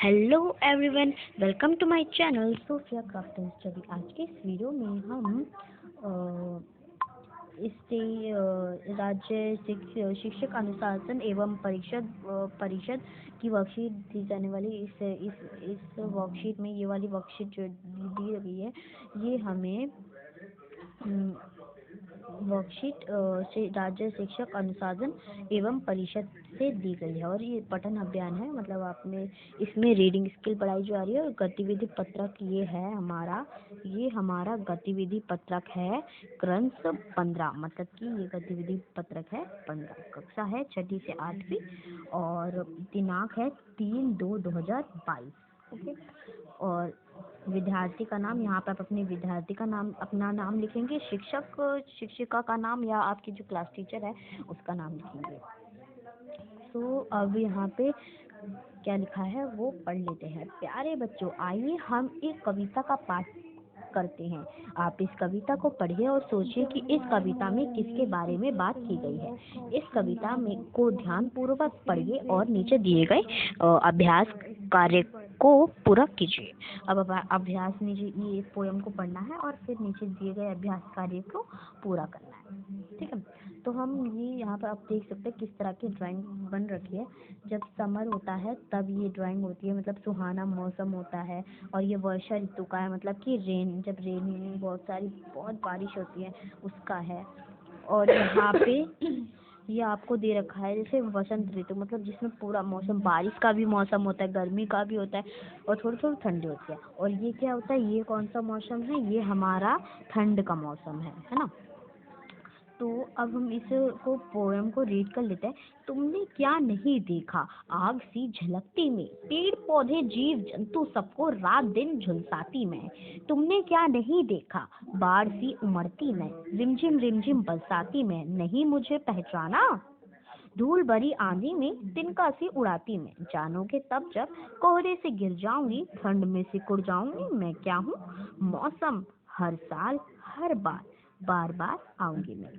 Hello everyone, welcome to my channel Sofia craft and study. आज के इस video में हम राज्य शिक्षक अनुशासन एवं परिषद की वर्कशीट दी जाने वाली इस वर्कशीट में ये वाली वर्कशीट जो दी गई है, ये हमें वर्कशीट से राज्य शिक्षक अनुशासन एवं परिषद से दी गई है और ये पठन अभियान है। मतलब आपने इसमें रीडिंग स्किल पढ़ाई जा रही है और गतिविधि पत्रक ये हमारा गतिविधि पत्रक है क्रंस 15। मतलब कि ये गतिविधि पत्रक है 15, कक्षा है 6वीं से 8वीं और दिनांक है 3/2/2022। ओके, और विद्यार्थी का नाम, यहाँ पर आप अपने विद्यार्थी का नाम, अपना नाम लिखेंगे, शिक्षिका का नाम या आपकी जो क्लास टीचर है उसका नाम लिखेंगे। तो अब यहाँ पे क्या लिखा है वो पढ़ लेते हैं। प्यारे बच्चों, आइए हम एक कविता का पाठ करते हैं। आप इस कविता को पढ़िए और सोचिए कि इस कविता में किसके बारे में बात की गई है। इस कविता में को ध्यान पूर्वक पढ़िए और नीचे दिए गए अभ्यास कार्य को पूरा कीजिए। अब अभ्यास नीचे ये पोयम को पढ़ना है और फिर नीचे दिए गए अभ्यास कार्य को पूरा करना है। ठीक है, तो हम ये यहाँ पर आप देख सकते हैं किस तरह की ड्राइंग बन रखी है। जब समर होता है तब ये ड्राइंग होती है, मतलब सुहाना मौसम होता है और ये वर्षा ऋतु का है, मतलब कि जब बहुत बारिश होती है उसका है। और यहाँ पे ये आपको दे रखा है जैसे वसंत ऋतु, मतलब जिसमें पूरा मौसम, बारिश का भी मौसम होता है, गर्मी का भी होता है और थोड़ी थोड़ी ठंडी होती है। और ये क्या होता है, ये कौन सा मौसम है, ये हमारा ठंड का मौसम है ना। तो अब हम इस को पोएम को रीड कर लेते हैं। तुमने क्या नहीं देखा आग सी झलकती में, पेड़ पौधे जीव जंतु सबको रात दिन झुलसाती में। तुमने क्या नहीं देखा बाढ़ सी उमड़ती में, रिमझिम रिमझिम बरसाती में। नहीं मुझे पहचाना धूल भरी आंधी में, तिनका सी उड़ाती में। जानोगे तब जब कोहरे से गिर जाऊंगी, ठंड में सिकुड़ जाऊंगी। मैं क्या हूँ मौसम, हर साल हर बार बार बार आऊंगी मैं।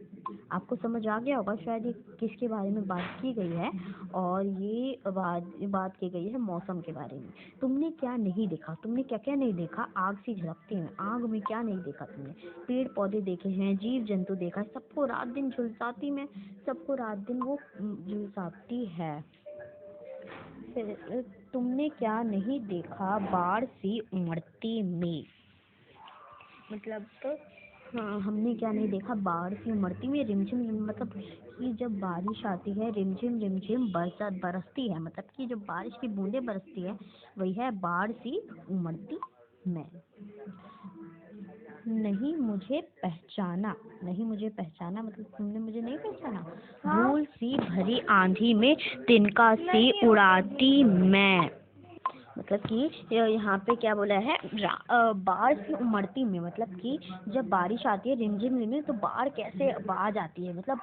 आपको समझ आ गया होगा शायद ये किसके बारे में बात की गई है। और ये बात की गई है मौसम के बारे में। तुमने क्या नहीं देखा, तुमने क्या क्या नहीं देखा आग सी झलकती में, आग में क्या नहीं देखा तुमने। पेड़ पौधे देखे हैं, जीव जंतु देखा है, सबको रात दिन झुलसाती में, सबको रात दिन वो झुलसाती है। फिर तुमने क्या नहीं देखा बाढ़ सी उमड़ती में, मतलब तो हाँ, हमने क्या नहीं देखा बाढ़ सी उमड़ती में, रिमझिम मतलब कि जब बारिश आती है रिमझिम रिमझिम बरसात बरसती है, मतलब कि जब बारिश की बूंदें बरसती है वही है बाढ़ सी उमड़ती में। नहीं मुझे पहचाना, नहीं मुझे पहचाना मतलब तुमने मुझे नहीं पहचाना। धूल सी भरी आंधी में, तिनका सी उड़ाती मैं, मतलब कि यहाँ पे क्या बोला है, बाढ़ से उमड़ती में, मतलब कि जब बारिश आती है रिमझिम रिमझिम तो बाढ़ कैसे आ जाती है, मतलब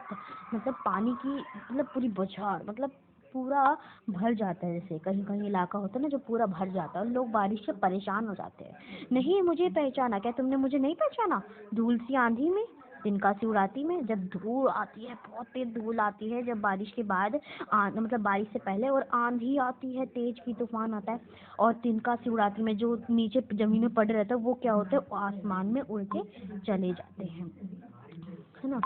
पानी की, मतलब पूरी बौछार, मतलब पूरा भर जाता है। जैसे कहीं कहीं इलाका होता है ना जो पूरा भर जाता है और लोग बारिश से परेशान हो जाते हैं। नहीं मुझे पहचाना, क्या तुमने मुझे नहीं पहचाना। धूल सी आंधी में, तिनका सी उड़ाती में, जब धूल आती है, बहुत तेज धूल आती है जब बारिश के बाद, मतलब बारिश से पहले, और आंधी आती है, तेज की तूफान आता है। और तिनका सी उड़ाती में, जो नीचे जमीन में पड़ रहता है वो क्या होता है, आसमान में उड़ के चले जाते हैं, है ना।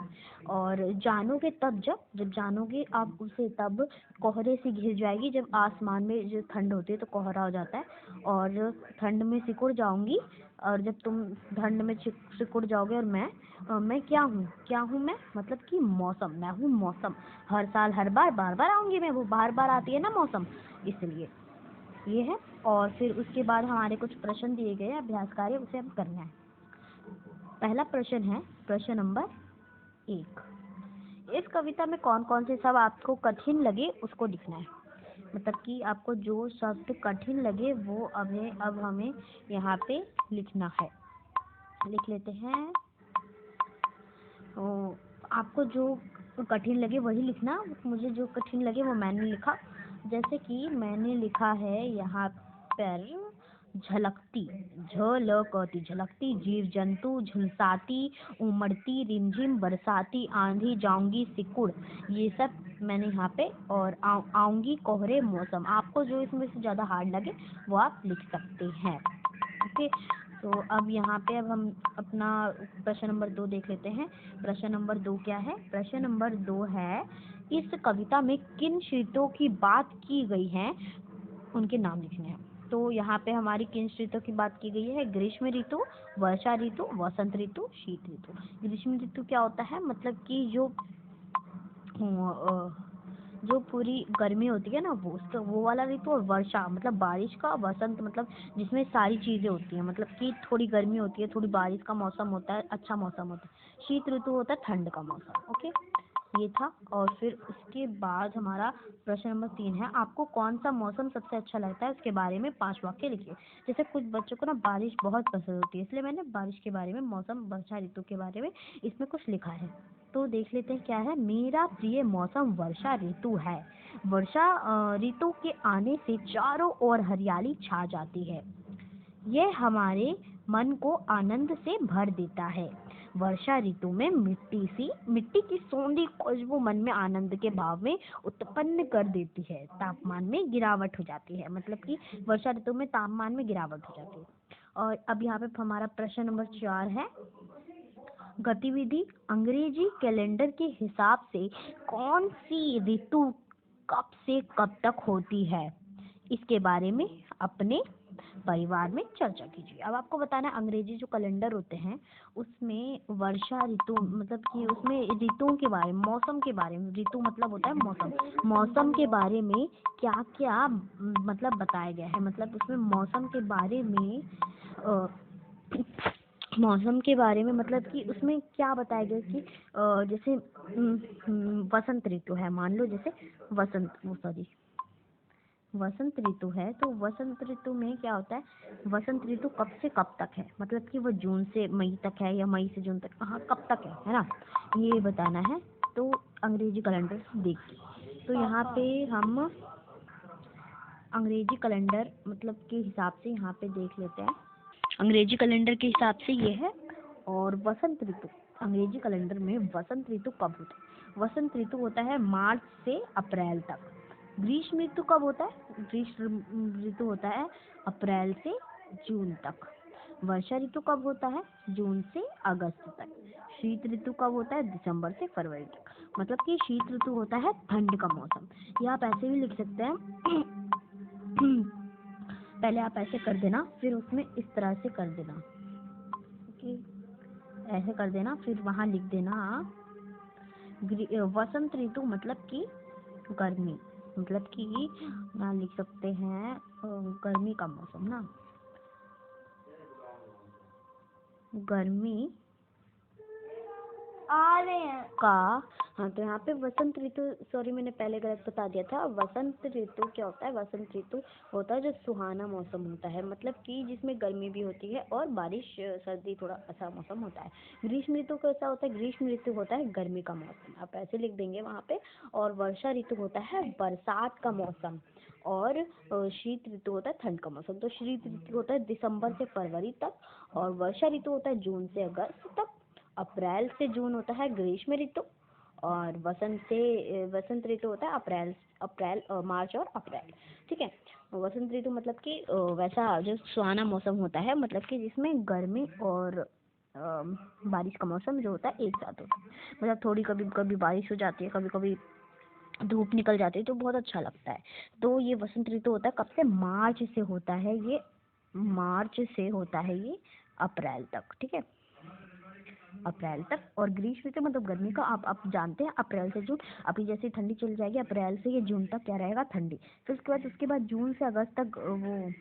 और जानोगे तब जब जानोगे आप उसे, तब कोहरे से घिर जाएगी, जब आसमान में जो ठंड होती है तो कोहरा हो जाता है और ठंड में सिकुड़ जाऊंगी। और जब तुम ठंड में सिकुड़ जाओगे, और मैं क्या हूँ मैं, मतलब कि मौसम, मैं हूँ मौसम, हर साल हर बार बार बार आऊंगी मैं, वो बार बार आती है ना मौसम, इसलिए ये है। और फिर उसके बाद हमारे कुछ प्रश्न दिए गए हैं, अभ्यास कार्य, उसे हम करना है। पहला प्रश्न है प्रश्न नंबर 1। इस कविता में कौन कौन से शब्द आपको कठिन लगे उसको लिखना है, मतलब कि आपको जो शब्द कठिन लगे वो अब हमें यहाँ पे लिखना है। लिख लेते हैं। तो आपको जो कठिन लगे वही लिखना। मुझे जो कठिन लगे वो मैंने लिखा, जैसे कि मैंने लिखा है यहाँ पर झलकती, झलकती, झलकती, जीव जंतु, झुलसाती, उमड़ती, रिमझिम बरसाती, आंधी, जाऊंगी, सिकुड़, ये सब मैंने यहाँ पे, और आऊँगी कोहरे मौसम। आपको जो इसमें से ज़्यादा हार्ड लगे वो आप लिख सकते हैं। ओके, तो अब यहाँ पे अब हम अपना प्रश्न नंबर 2 देख लेते हैं। प्रश्न नंबर 2 क्या है? प्रश्न नंबर 2 है, इस कविता में किन ऋतुओं की बात की गई है, उनके नाम लिखने हैं। तो यहाँ पे हमारी किन ऋतु की बात की गई है? ग्रीष्म ऋतु, वर्षा ऋतु, वसंत ऋतु, शीत ऋतु। ग्रीष्म ऋतु क्या होता है? मतलब कि जो पूरी गर्मी होती है ना, वो वाला ऋतु। और वर्षा मतलब बारिश का, वसंत मतलब जिसमें सारी चीज़ें होती हैं, मतलब कि थोड़ी गर्मी होती है, थोड़ी बारिश का मौसम होता है, अच्छा मौसम होता है। शीत ऋतु होता है ठंड का मौसम। ओके, ये था। और फिर उसके बाद हमारा प्रश्न नंबर 3 है, आपको कौन सा मौसम सबसे अच्छा लगता है, उसके बारे में 5 वाक्य लिखिए। जैसे कुछ बच्चों को ना बारिश बहुत पसंद होती है, इसलिए मैंने बारिश के बारे में, मौसम वर्षा ऋतु के बारे में इसमें कुछ लिखा है। तो देख लेते हैं क्या है। मेरा प्रिय मौसम वर्षा ऋतु है। वर्षा ऋतु के आने से चारों ओर हरियाली छा जाती है। यह हमारे मन को आनंद से भर देता है। वर्षा ऋतु में मिट्टी की सौंधी खुशबू मन में आनंद के भाव में उत्पन्न कर देती है। तापमान में गिरावट हो जाती है, मतलब कि वर्षा ऋतु में तापमान में गिरावट हो जाती है। और अब यहाँ पे हमारा प्रश्न नंबर 4 है, गतिविधि अंग्रेजी कैलेंडर के हिसाब से कौन सी ऋतु कब से कब तक होती है, इसके बारे में अपने परिवार में चर्चा कीजिए। अब आपको बताना है, अंग्रेजी जो कैलेंडर होते हैं उसमें वर्षा ऋतु मतलब कि उसमें ऋतुओं के बारे में, मौसम के बारे में, ऋतु मतलब होता है मौसम, मौसम के बारे में क्या क्या मतलब बताया गया है। मतलब उसमें मौसम के बारे में मौसम के बारे में मतलब कि उसमें क्या बताया गया कि जैसे वसंत ऋतु है, मान लो जैसे वसंत ऋतु है, तो वसंत ऋतु में क्या होता है, वसंत ऋतु कब से कब तक है, मतलब कि वो जून से मई तक है या मई से जून तक, कहाँ कब तक है ना, ये बताना है। तो अंग्रेजी कैलेंडर देखिए, तो यहाँ पे हम अंग्रेजी कैलेंडर मतलब के हिसाब से यहाँ पे देख लेते हैं। अंग्रेजी कैलेंडर के हिसाब से ये है। और वसंत ऋतु, अंग्रेजी कैलेंडर में वसंत ऋतु कब होता है? वसंत ऋतु होता है मार्च से अप्रैल तक। ग्रीष्म ऋतु कब होता है? ग्रीष्म ऋतु होता है अप्रैल से जून तक। वर्षा ऋतु कब होता है? जून से अगस्त तक। शीत ऋतु कब होता है? दिसंबर से फरवरी तक। मतलब कि शीत ऋतु होता है ठंड का मौसम। या आप ऐसे भी लिख सकते हैं पहले आप ऐसे कर देना, फिर उसमें इस तरह से कर देना, ओके, ऐसे कर देना, फिर वहाँ लिख देना वसंत ऋतु मतलब कि गर्मी, मतलब कि यहाँ लिख सकते हैं गर्मी का मौसम ना, गर्मी आ रहे हैं का। हाँ, तो यहाँ पे वसंत ऋतु, सॉरी मैंने पहले गलत बता दिया था। वसंत ऋतु क्या होता है? वसंत ऋतु होता है जो सुहाना मौसम होता है, मतलब कि जिसमें गर्मी भी होती है और बारिश सर्दी थोड़ा अच्छा मौसम होता है। ग्रीष्म ऋतु कैसा होता है? ग्रीष्म ऋतु होता है गर्मी का मौसम, आप ऐसे लिख देंगे वहाँ पे। और वर्षा ऋतु होता है बरसात का मौसम। और शीत ऋतु होता है ठंड का मौसम। तो शीत ऋतु होता है दिसंबर से फरवरी तक, और वर्षा ऋतु होता है जून से अगस्त तक। अप्रैल से जून होता है ग्रीष्म ऋतु, और वसंत ऋतु होता है अप्रैल मार्च और अप्रैल। ठीक है, वसंत ऋतु मतलब कि वैसा जो सुहाना मौसम होता है, मतलब कि जिसमें गर्मी और बारिश का मौसम जो होता है एक साथ होता है। मतलब थोड़ी कभी कभी बारिश हो जाती है, कभी कभी धूप निकल जाती है, तो बहुत अच्छा लगता है। तो ये वसंत ऋतु होता है कब से? मार्च से होता है ये, मार्च से होता है ये अप्रैल तक। ठीक है, अप्रैल तक। और ग्रीष्म ऋतु मतलब गर्मी का, आप जानते हैं अप्रैल से जून। अभी जैसे ठंडी चली जाएगी, अप्रैल से ये जून तक क्या रहेगा? ठंडी। फिर उसके बाद जून से अगस्त तक वो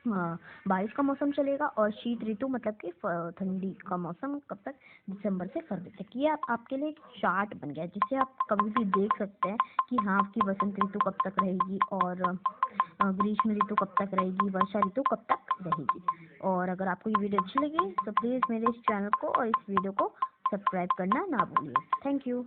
बारिश का मौसम चलेगा। और शीत ऋतु मतलब कि ठंडी का मौसम कब तक? दिसंबर से फरवरी तक। ये आपके लिए एक चार्ट बन गया, जिससे आप कभी भी देख सकते हैं कि हाँ आपकी वसंत ऋतु कब तक रहेगी, और ग्रीष्म ऋतु कब तक रहेगी, वर्षा ऋतु कब तक रहेगी। और अगर आपको ये वीडियो अच्छी लगी तो प्लीज़ मेरे इस चैनल को और इस वीडियो को सब्सक्राइब करना ना भूलिए। Thank you.